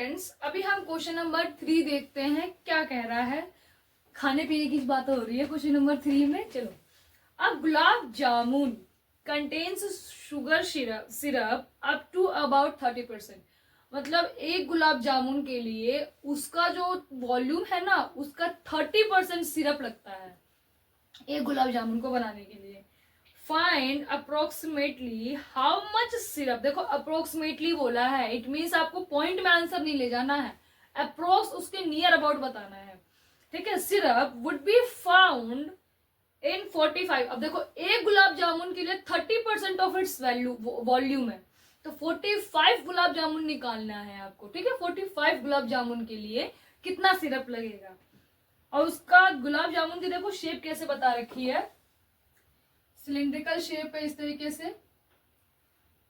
Students, अभी हम question number 3 देखते हैं क्या कह रहा है। खाने पीने की बात हो रही है क्वेश्चन नंबर 3 में। चलो, अब gulab jamun contains sugar syrup up to about 30%। मतलब एक गुलाब जामुन के लिए उसका जो वॉल्यूम है ना, उसका 30% सिरप लगता है एक गुलाब जामुन को बनाने के लिए। Find approximately how much syrup. देखो अप्रोक्सीमेटली बोला है, इट मीन्स आपको पॉइंट में आंसर नहीं ले जाना है, अप्रोक्स उसके नियर अबाउट बताना है। ठीक है, syrup would be found in 45। अब देखो एक गुलाब जामुन के लिए 30% ऑफ इट्स वॉल्यूम है, तो 45 गुलाब जामुन निकालना है आपको। ठीक है, 45 गुलाब जामुन के लिए कितना सिरप लगेगा। और उसका गुलाब जामुन की देखो शेप कैसे बता रखी है, सिलिंड्रिकल शेप है इस तरीके से,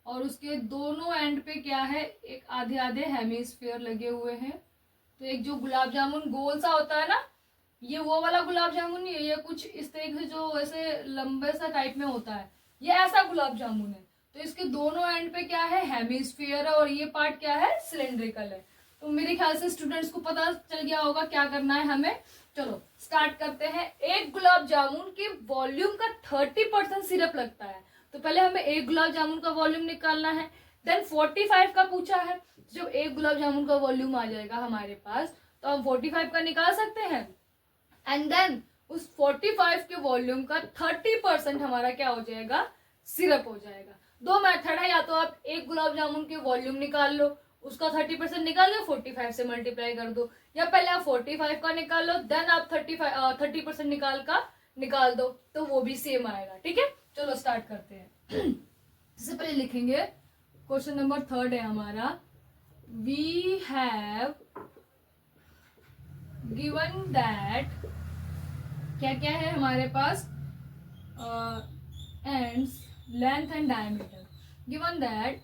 और उसके दोनों एंड पे क्या है, एक आधे आधे हेमिस्फीयर लगे हुए हैं। तो एक जो गुलाब जामुन गोल सा होता है ना, ये वो वाला गुलाब जामुन नहीं है, ये कुछ इस तरीके से जो ऐसे लंबे सा टाइप में होता है, ये ऐसा गुलाब जामुन है। तो इसके दोनों एंड पे क्या है, हेमिस्फीयर है, और ये पार्ट क्या है, सिलिंड्रिकल है। तो मेरे ख्याल से स्टूडेंट्स को पता चल गया होगा क्या करना है हमें। चलो स्टार्ट करते हैं। एक गुलाब जामुन के वॉल्यूम का 30% सिरप लगता है, तो पहले हमें एक गुलाब जामुन का वॉल्यूम निकालना है। देन 45 का पूछा है, जब एक गुलाब जामुन का वॉल्यूम आ जाएगा हमारे पास, तो हम 45 का निकाल सकते हैं। एंड देन उस 45 के वॉल्यूम का 30% हमारा क्या हो जाएगा, सिरप हो जाएगा। दो मेथड है, या तो आप एक गुलाब जामुन के वॉल्यूम निकाल लो, उसका 30% निकाल लो, 45 से मल्टीप्लाई कर दो, या पहले आप 45 का निकाल लो, देन आप 30% निकाल दो, तो वो भी सेम आएगा। ठीक है, चलो स्टार्ट करते हैं। सबसे पहले लिखेंगे क्वेश्चन नंबर 3 है हमारा। वी हैव गिवन दैट, क्या क्या है हमारे पास, ends, length and diameter. Given that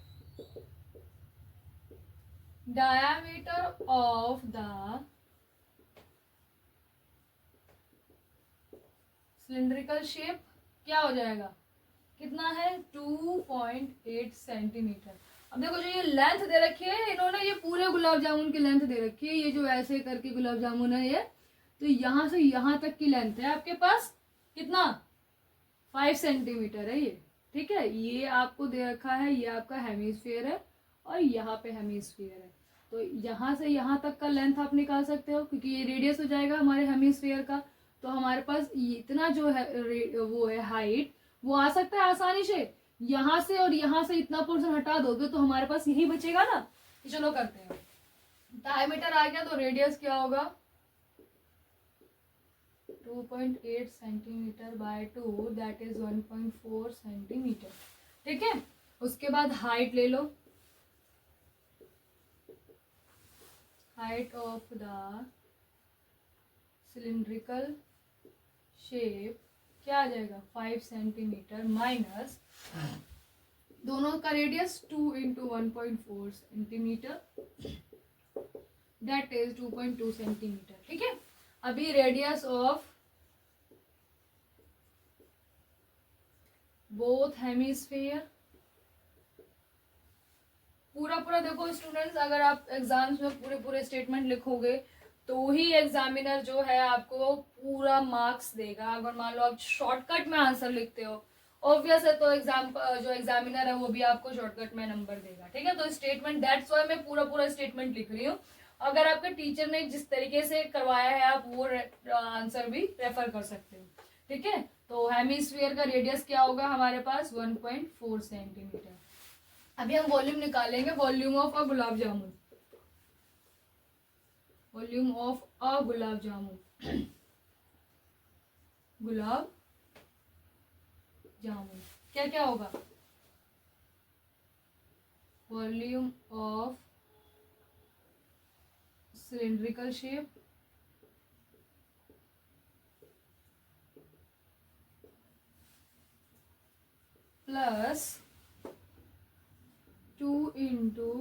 diameter of the cylindrical shape क्या हो जाएगा, कितना है, 2.8 सेंटीमीटर। अब देखो जो ये लेंथ दे रखी है इन्होंने, ये पूरे गुलाब जामुन की लेंथ दे रखी है, ये जो ऐसे करके गुलाब जामुन है ये, तो यहां से यहां तक की लेंथ है आपके पास, कितना, 5 सेंटीमीटर है ये। ठीक है, ये आपको दे रखा है, ये आपका हेमिस्फीयर है और यहाँ पे हेमिस्फीयर है। तो यहाँ से यहाँ तक का लेंथ आप निकाल सकते हो, क्योंकि ये रेडियस हो जाएगा हमारे हेमिस्फीयर का। तो हमारे पास इतना जो है वो है हाइट, वो आ सकता है आसानी से। यहाँ से और यहाँ से इतना पोर्शन हटा दोगे तो हमारे पास यही बचेगा ना। चलो करते हैं। डायमीटर आ गया तो रेडियस क्या होगा, 2.8 centimetre by 2, that is 1.4 centimetre. ठीक है, उसके बाद हाइट ले लो। Height of the cylindrical shape क्या आ जाएगा, 5 सेंटीमीटर माइनस दोनों का radius 2 into 1.4 centimetre, that is 2.2 centimetre. ठीक है, अभी रेडियस ऑफ बोथ हेमिस्फीयर, पूरा पूरा देखो स्टूडेंट्स, अगर आप एग्जाम्स में पूरे पूरे स्टेटमेंट लिखोगे तो ही एग्जामिनर जो है आपको पूरा मार्क्स देगा। अगर मान लो आप शॉर्टकट में आंसर लिखते हो, ऑब्वियस है, तो जो एग्जामिनर है वो भी आपको शॉर्टकट में नंबर देगा। ठीक है, तो स्टेटमेंट, दैट्स व्हाई मैं पूरा पूरा स्टेटमेंट लिख रही हूँ। अगर आपके टीचर ने जिस तरीके से करवाया है आप वो आंसर भी रेफर कर सकते हो। ठीक है, तो हेमिस्फीयर का रेडियस क्या होगा हमारे पास, 1.4 सेंटीमीटर। अभी हम वॉल्यूम निकालेंगे, volume of a gulab jamun, volume of a gulab jamun, gulab jamun क्या क्या होगा, volume of cylindrical shape plus 2 into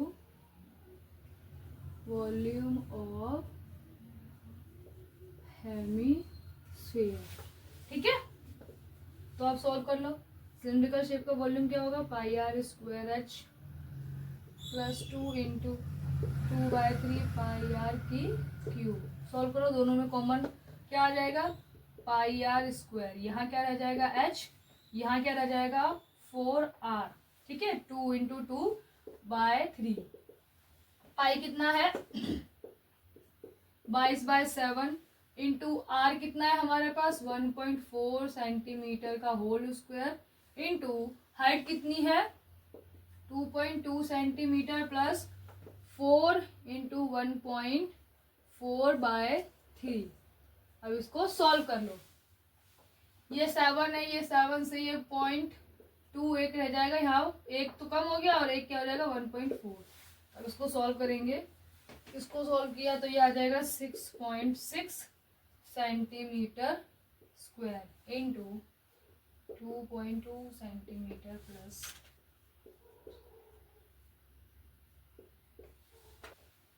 volume of hemisphere. ठीक है, तो आप सॉल्व कर लो। सिलिंड्रिकल शेप का वॉल्यूम क्या होगा, pi r square h plus 2 into 2/3 pi r की क्यूब। सॉल्व करो, दोनों में कॉमन क्या आ जाएगा, पाई आर स्क्वायर। यहाँ क्या रह जाएगा h, यहाँ क्या रह जाएगा 4r। ठीक है, 2 × 2/3। पाई कितना है 22/7 इंटू आर कितना है हमारे पास 1.4 सेंटीमीटर का होल स्क्वायर इंटू हाइट कितनी है 2.2 सेंटीमीटर प्लस 4 × 1.4/3। अब इसको सॉल्व कर लो। ये 7 है, ये 7 से ये 0.2 एक रह जाएगा, यहाँ एक तो कम हो गया और एक क्या हो जाएगा 1.4। अब इसको सॉल्व करेंगे, इसको सॉल्व किया तो ये आ जाएगा 6.6 centimetre square into 2.2 centimetre plus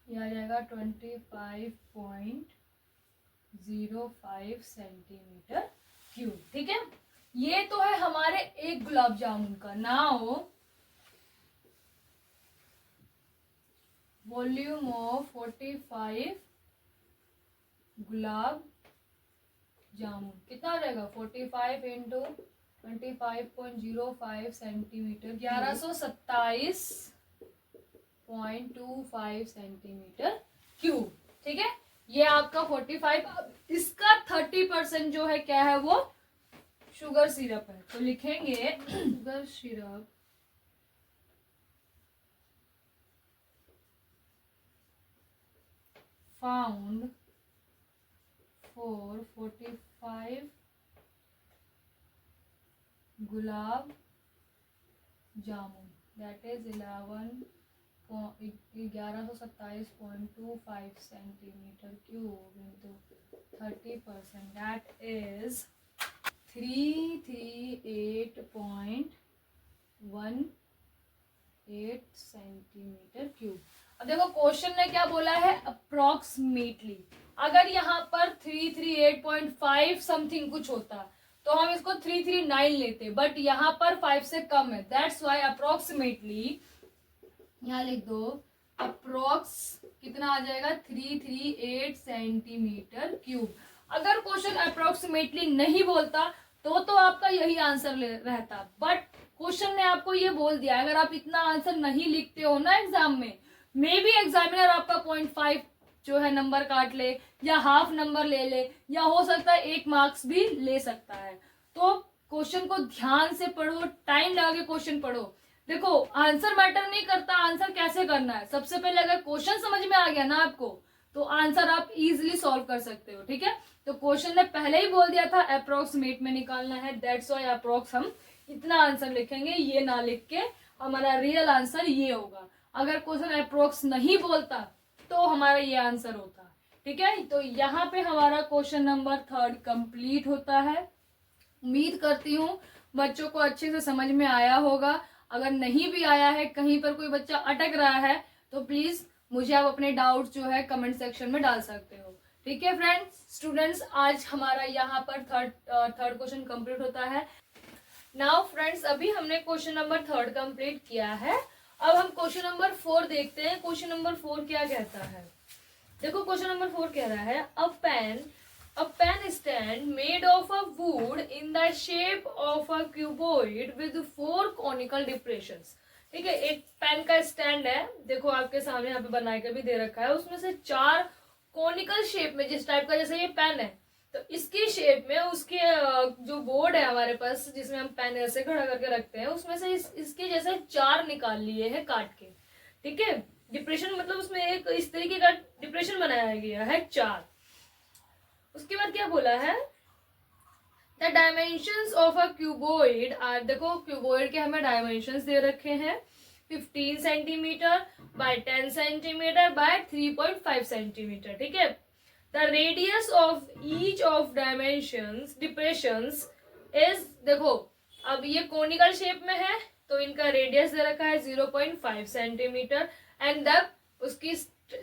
ये आ जाएगा 25.05 सेंटीमीटर क्यूब। ठीक है, ये तो है हमारे एक गुलाब जामुन का। Now volume of 45 gulab jamun कितना हो जाएगा 45 इंटू 25.05 सेंटीमीटर 1127.25 सेंटीमीटर क्यूब। ठीक है, ये आपका 45। अब इसका 30% जो है क्या है वो शुगर सिरप है, तो लिखेंगे sugar syrup found for 45 gulab jamun that is 1127.25 centimetre cube into 30% that is 338.18 centimetre cube. अब देखो क्वेश्चन ने क्या बोला है अप्रोक्सीमेटली। अगर यहाँ पर 338.5 समथिंग कुछ होता तो हम इसको 339 लेते, बट यहाँ पर 5 से कम है, दैट्स वाई अप्रोक्सीमेटली यहाँ लिख दो अप्रोक्स कितना आ जाएगा 338 सेंटीमीटर क्यूब। अगर क्वेश्चन अप्रोक्सीमेटली नहीं बोलता तो आपका यही आंसर रहता, बट क्वेश्चन ने आपको ये बोल दिया। अगर आप इतना आंसर नहीं लिखते हो ना एग्जाम में, मे बी एग्जामिनर आपका 0.5 जो है नंबर काट ले या हाफ नंबर ले ले या हो सकता है 1 मार्क्स भी ले सकता है। तो क्वेश्चन को ध्यान से पढ़ो, टाइम लगा के क्वेश्चन पढ़ो। देखो आंसर मैटर नहीं करता, आंसर कैसे करना है। सबसे पहले अगर क्वेश्चन समझ में आ गया ना आपको तो आंसर आप इजीली सॉल्व कर सकते हो। ठीक है, तो क्वेश्चन ने पहले ही बोल दिया था अप्रोक्सीमेट में निकालना है, दैट्स व्हाई अप्रोक्स हम इतना आंसर लिखेंगे, ये ना लिख के हमारा रियल आंसर ये होगा। अगर क्वेश्चन अप्रोक्स नहीं बोलता तो हमारा ये आंसर होता। ठीक है, तो यहाँ पे हमारा क्वेश्चन नंबर 3 कंप्लीट होता है। उम्मीद करती हूँ बच्चों को अच्छे से समझ में आया होगा। अगर नहीं भी आया है, कहीं पर कोई बच्चा अटक रहा है तो प्लीज मुझे आप अपने डाउट जो है कमेंट सेक्शन में डाल सकते हो। ठीक है फ्रेंड्स, स्टूडेंट्स, आज हमारा यहाँ पर थर्ड क्वेश्चन कंप्लीट होता है। नाउ फ्रेंड्स, अभी हमने क्वेश्चन नंबर 3 कंप्लीट किया है। अब हम क्वेश्चन नंबर 4 देखते हैं। क्वेश्चन नंबर 4 क्या कहता है, देखो क्वेश्चन नंबर 4 कह रहा है a pen stand made of a wood in the shape of a cuboid with 4 conical depressions। ठीक है, एक पेन का स्टैंड है, देखो आपके सामने यहाँ पे बना के भी दे रखा है, उसमें से 4 कॉनिकल शेप में, जिस टाइप का जैसे ये पेन है तो इसकी शेप में उसके जो बोर्ड है हमारे पास जिसमें हम पेन ऐसे खड़ा करके रखते हैं, उसमें से इसके जैसे 4 निकाल लिए हैं काट के। ठीक है, डिप्रेशन मतलब उसमें एक इस तरीके का डिप्रेशन बनाया गया है 4। उसके बाद क्या बोला है, the dimensions of a cuboid are, देखो क्यूबॉइड के हमें डायमेंशंस दे रखे हैं 15 centimetre by 10 centimetre by 3.5 centimetre. ठीक है, the radius of each of dimensions depressions is, देखो अब ये कोनिकल शेप में है तो इनका रेडियस दे रखा है 0.5 सेंटीमीटर एंड द उसकी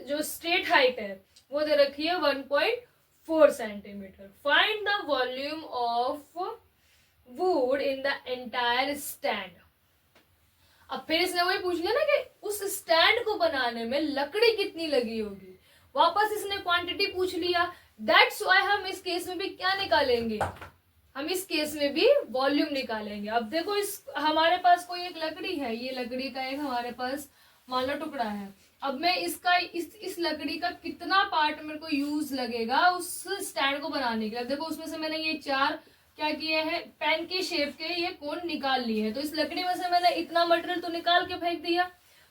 जो स्ट्रेट हाइट है वो दे रखी है 1.4 centimetre. Find the volume of would in the entire stand. अब फिर इसने वही पूछ लिया ना कि उस स्टैंड को बनाने में लकड़ी कितनी लगी होगी, वापस इसने क्वांटिटी पूछ लिया। दैट्स व्हाई हम इस केस में भी क्या निकालेंगे, हम इस केस में भी वॉल्यूम निकालेंगे। अब देखो इस हमारे पास कोई एक लकड़ी है, ये लकड़ी का एक हमारे पास मान लो टुकड़ा है। अब मैं इसका इस लकड़ी का कितना पार्ट मेरे को यूज लगेगा उस स्टैंड को बनाने के लिए। अब देखो उसमें से मैंने ये 4 क्या किए हैं, पेन के शेप के ये कोण निकाल लिए हैं। तो इस लकड़ी में से मैंने इतना मटेरियल तो निकाल के फेंक दिया,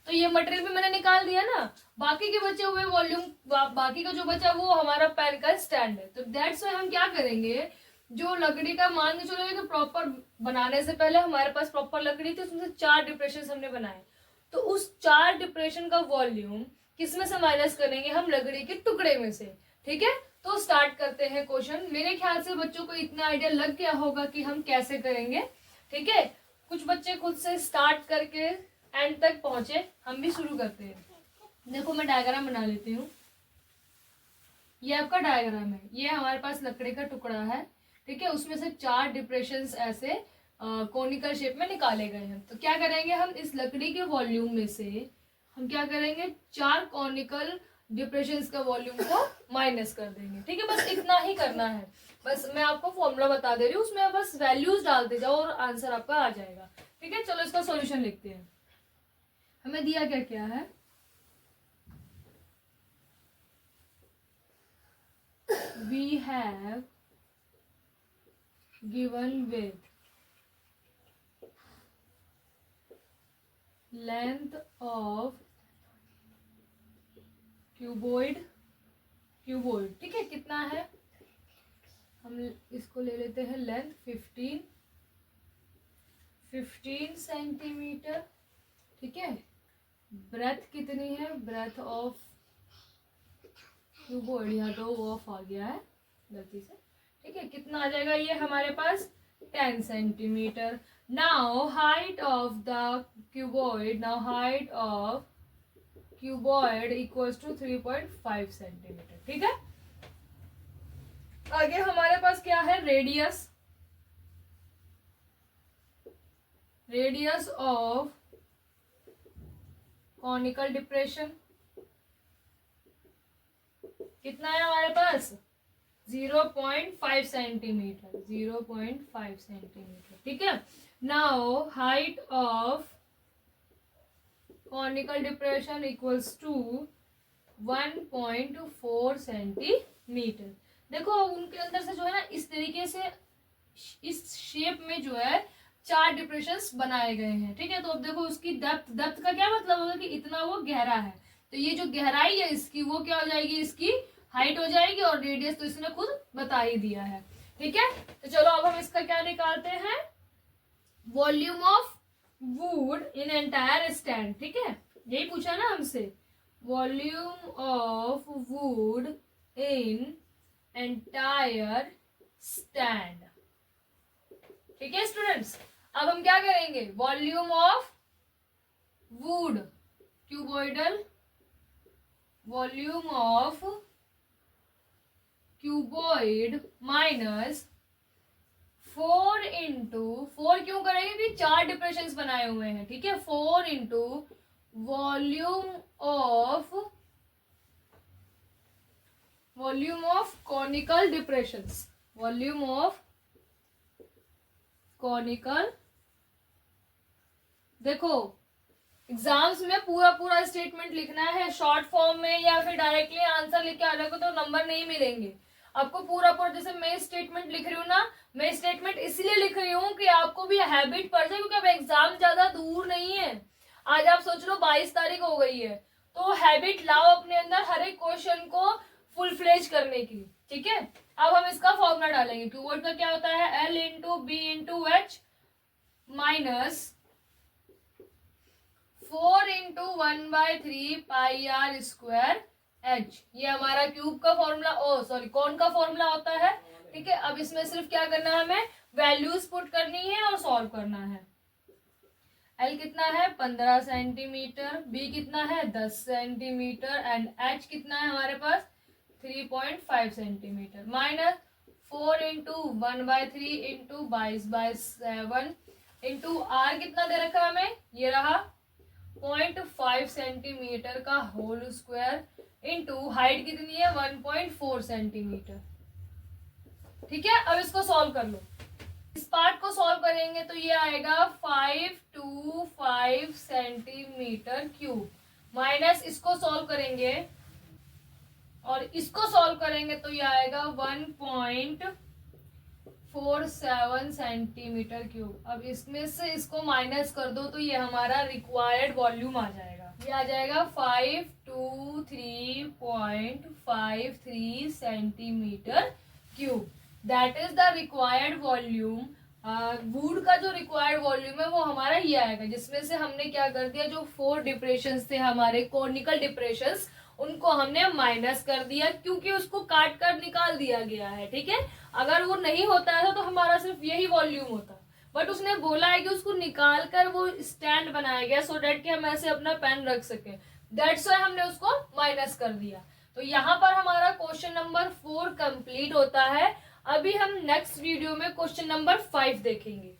तो ये मटेरियल भी मैंने निकाल दिया ना। बाकी के बचे हुए वॉल्यूम, बाकी का जो बचा वो हमारा पेन का स्टैंड है। तो दैट्स व्हाई हम क्या करेंगे, जो लकड़ी का मान के चलो कि प्रॉपर बनाने से पहले हमारे पास प्रॉपर लकड़ी थी, उसमें से 4 डिप्रेशन हमने बनाए, तो उस 4 डिप्रेशन का वॉल्यूम किसमें से माइनस करेंगे, हम लकड़ी के टुकड़े में से। ठीक है, तो स्टार्ट करते हैं क्वेश्चन। मेरे ख्याल से बच्चों को इतना आइडिया लग गया होगा कि हम कैसे करेंगे। ठीक है, कुछ बच्चे खुद से स्टार्ट करके एंड तक पहुंचे, हम भी शुरू करते हैं। देखो मैं डायग्राम बना लेती हूँ। ये आपका डायग्राम है, ये हमारे पास लकड़ी का टुकड़ा है। ठीक है, उसमें से 4 डिप्रेशंस ऐसे कोनिकल शेप में निकाले गए हैं। तो क्या करेंगे हम, इस लकड़ी के वॉल्यूम में से हम क्या करेंगे, 4 कॉनिकल डिप्रेशंस का वॉल्यूम को माइनस कर देंगे। ठीक है, बस इतना ही करना है। बस मैं आपको फॉर्मूला बता दे रही हूँ, उसमें बस वैल्यूज डालते जाओ और आंसर आपका आ जाएगा। ठीक है, चलो इसका सॉल्यूशन लिखते हैं। हमें दिया क्या क्या है, we have given with length of cuboid, ठीक है, कितना है, हम इसको ले लेते हैं लेंथ 15 सेंटीमीटर। ठीक है, ब्रेथ कितनी है, ब्रेथ ऑफ क्यूबॉइड, यहाँ तो ऑफ आ गया है गलती से। ठीक है, कितना आ जाएगा ये हमारे पास 10 centimetre. Now height of the cuboid, now height of cuboid equals to 3.5 centimetre. ठीक है, आगे हमारे पास क्या है, radius, radius of conical depression कितना है हमारे पास, 0.5 सेंटीमीटर, 0.5 सेंटीमीटर। ठीक है, now height of conical depression equals to 1.4 centimetre. देखो उनके अंदर से जो है ना इस तरीके से इस शेप में जो है 4 डिप्रेशंस बनाए गए हैं। ठीक है, तो अब देखो उसकी डेप्थ का क्या मतलब होगा कि इतना वो गहरा है, तो ये जो गहराई है इसकी वो क्या हो जाएगी, इसकी हाइट हो जाएगी, और रेडियस तो इसने खुद बता ही दिया है। ठीक है, तो चलो अब हम इसका क्या निकालते हैं, volume of would in entire stand. ठीक है, यही पूछा ना हमसे, volume of would in entire stand. ठीक है स्टूडेंट्स, अब हम क्या करेंगे, volume of would cuboidal, volume of cuboid minus 4 into 4 क्यों करेंगे कि 4 डिप्रेशंस बनाए हुए हैं। ठीक है, 4 into volume of conical depressions, volume of conical. देखो एग्जाम्स में पूरा स्टेटमेंट लिखना है, शॉर्ट फॉर्म में या फिर डायरेक्टली आंसर लिख के आ जाओगे तो नंबर नहीं मिलेंगे आपको। पूरा जैसे मैं स्टेटमेंट लिख रही हूँ ना, मैं स्टेटमेंट इसलिए लिख रही हूँ कि आपको भी हैबिट पड़ जाए, क्योंकि अब एग्जाम ज्यादा दूर नहीं है। आज आप सोच लो 22 तारीख हो गई है, तो हैबिट लाओ अपने अंदर हर एक क्वेश्चन को फुल फ्लेज करने की। ठीक है, अब हम इसका फॉर्मूला डालेंगे। क्यूबॉइड का क्या होता है, L into b into h minus 4 into 1/3 pi r square h. ये हमारा क्यूब का फॉर्मूला, कौन का फॉर्मूला होता है। ठीक है, अब इसमें सिर्फ क्या करना है, हमें वैल्यूज पुट करनी है और सॉल्व करना है। L कितना है 15 सेंटीमीटर, B कितना है 10 सेंटीमीटर एंड H कितना है हमारे पास 3.5 centimetre, minus 4 into 1/3 into 22/7 into r कितना दे रखा है हमें, ये रहा 0.5 सेंटीमीटर का होल स्क्वायर इंटू हाइट कितनी है 1.4 सेंटीमीटर। ठीक है, अब इसको सॉल्व कर लो। इस पार्ट को सॉल्व करेंगे तो ये आएगा 525 सेंटीमीटर क्यूब, माइनस इसको सॉल्व करेंगे और इसको सॉल्व करेंगे तो ये आएगा 1.47 सेंटीमीटर क्यूब। अब इसमें से इसको माइनस कर दो तो ये हमारा रिक्वायर्ड वॉल्यूम आ जाएगा, ये आ जाएगा 523.53 centimetre cube. That is the required volume. Would का जो रिक्वायर्ड वॉल्यूम है वो हमारा ये आएगा, जिसमें से हमने क्या कर दिया, जो 4 डिप्रेशंस थे हमारे कोनिकल डिप्रेशंस, उनको हमने माइनस कर दिया क्योंकि उसको काट कर निकाल दिया गया है। ठीक है, अगर वो नहीं होता है तो हमारा सिर्फ यही वॉल्यूम होता, बट उसने बोला है कि उसको निकाल कर वो स्टैंड बनाया गया सो डेट कि हम ऐसे अपना पेन रख सके, दैट्स वाई हमने उसको माइनस कर दिया। तो यहाँ पर हमारा क्वेश्चन नंबर 4 कंप्लीट होता है। अभी हम नेक्स्ट वीडियो में क्वेश्चन नंबर 5 देखेंगे।